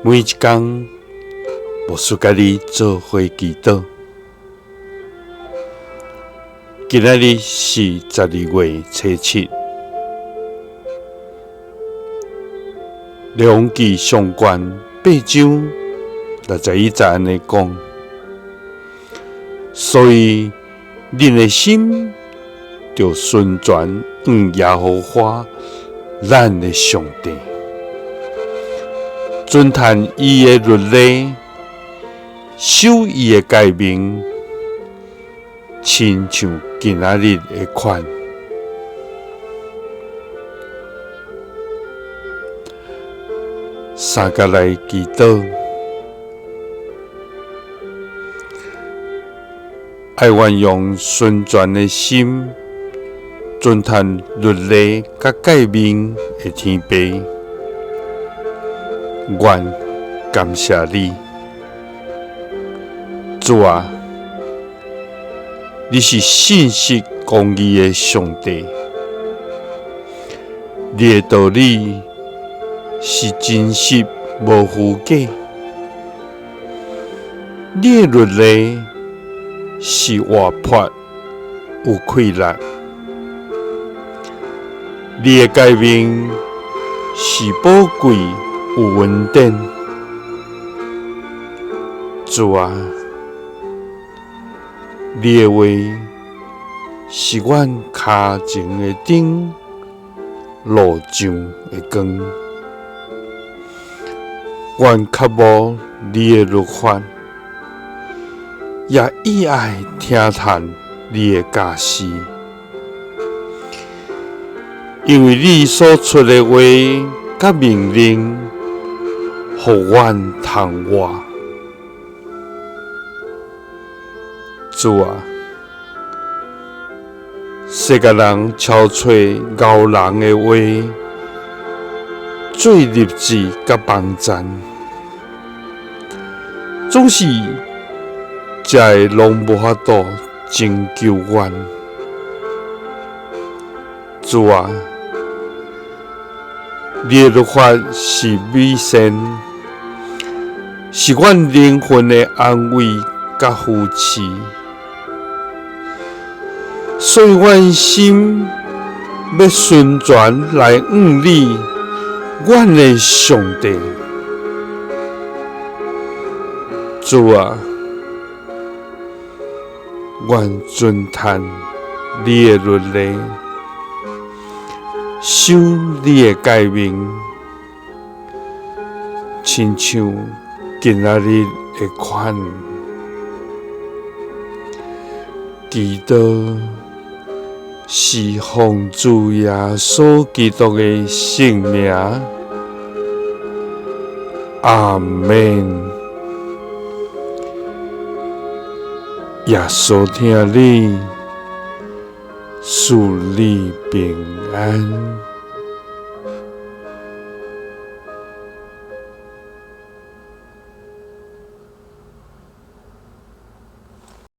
每一天，牧师甲你做伙祈祷。今仔日是12月初7，列王纪上卷8章61节安尼讲，所以恁的心就顺转耶和华咱的上帝。遵趁伊的律例，守伊的诫命，亲像今仔日的款。三甲来祈祷，爱愿用顺转的心，遵趁律例甲诫命的天父。愿感谢你，主啊！你是信实公义的上帝，你的道理是真实无虚假，你的律例是活泼有规律，你的诫命是宝贵有稳定。主啊，你的话是阮脚前的灯，路上的光。阮渴慕你的律法，也喜爱听谈你的教示，因为你所出的话甲命令，互阮通活。主啊，世界人抄找牛人的话，做立志甲帮赞，总是才会拢无法度拯救阮。主啊，你的律法是美善，是阮灵魂的安慰甲扶持。所以，阮心要顺转来仰你，阮的上帝。主啊，愿遵趁你的律例，守你的诫命，亲像今仔日的款。祈禱是奉主耶穌基督的聖名，阿們。耶穌聽你，賜你平安。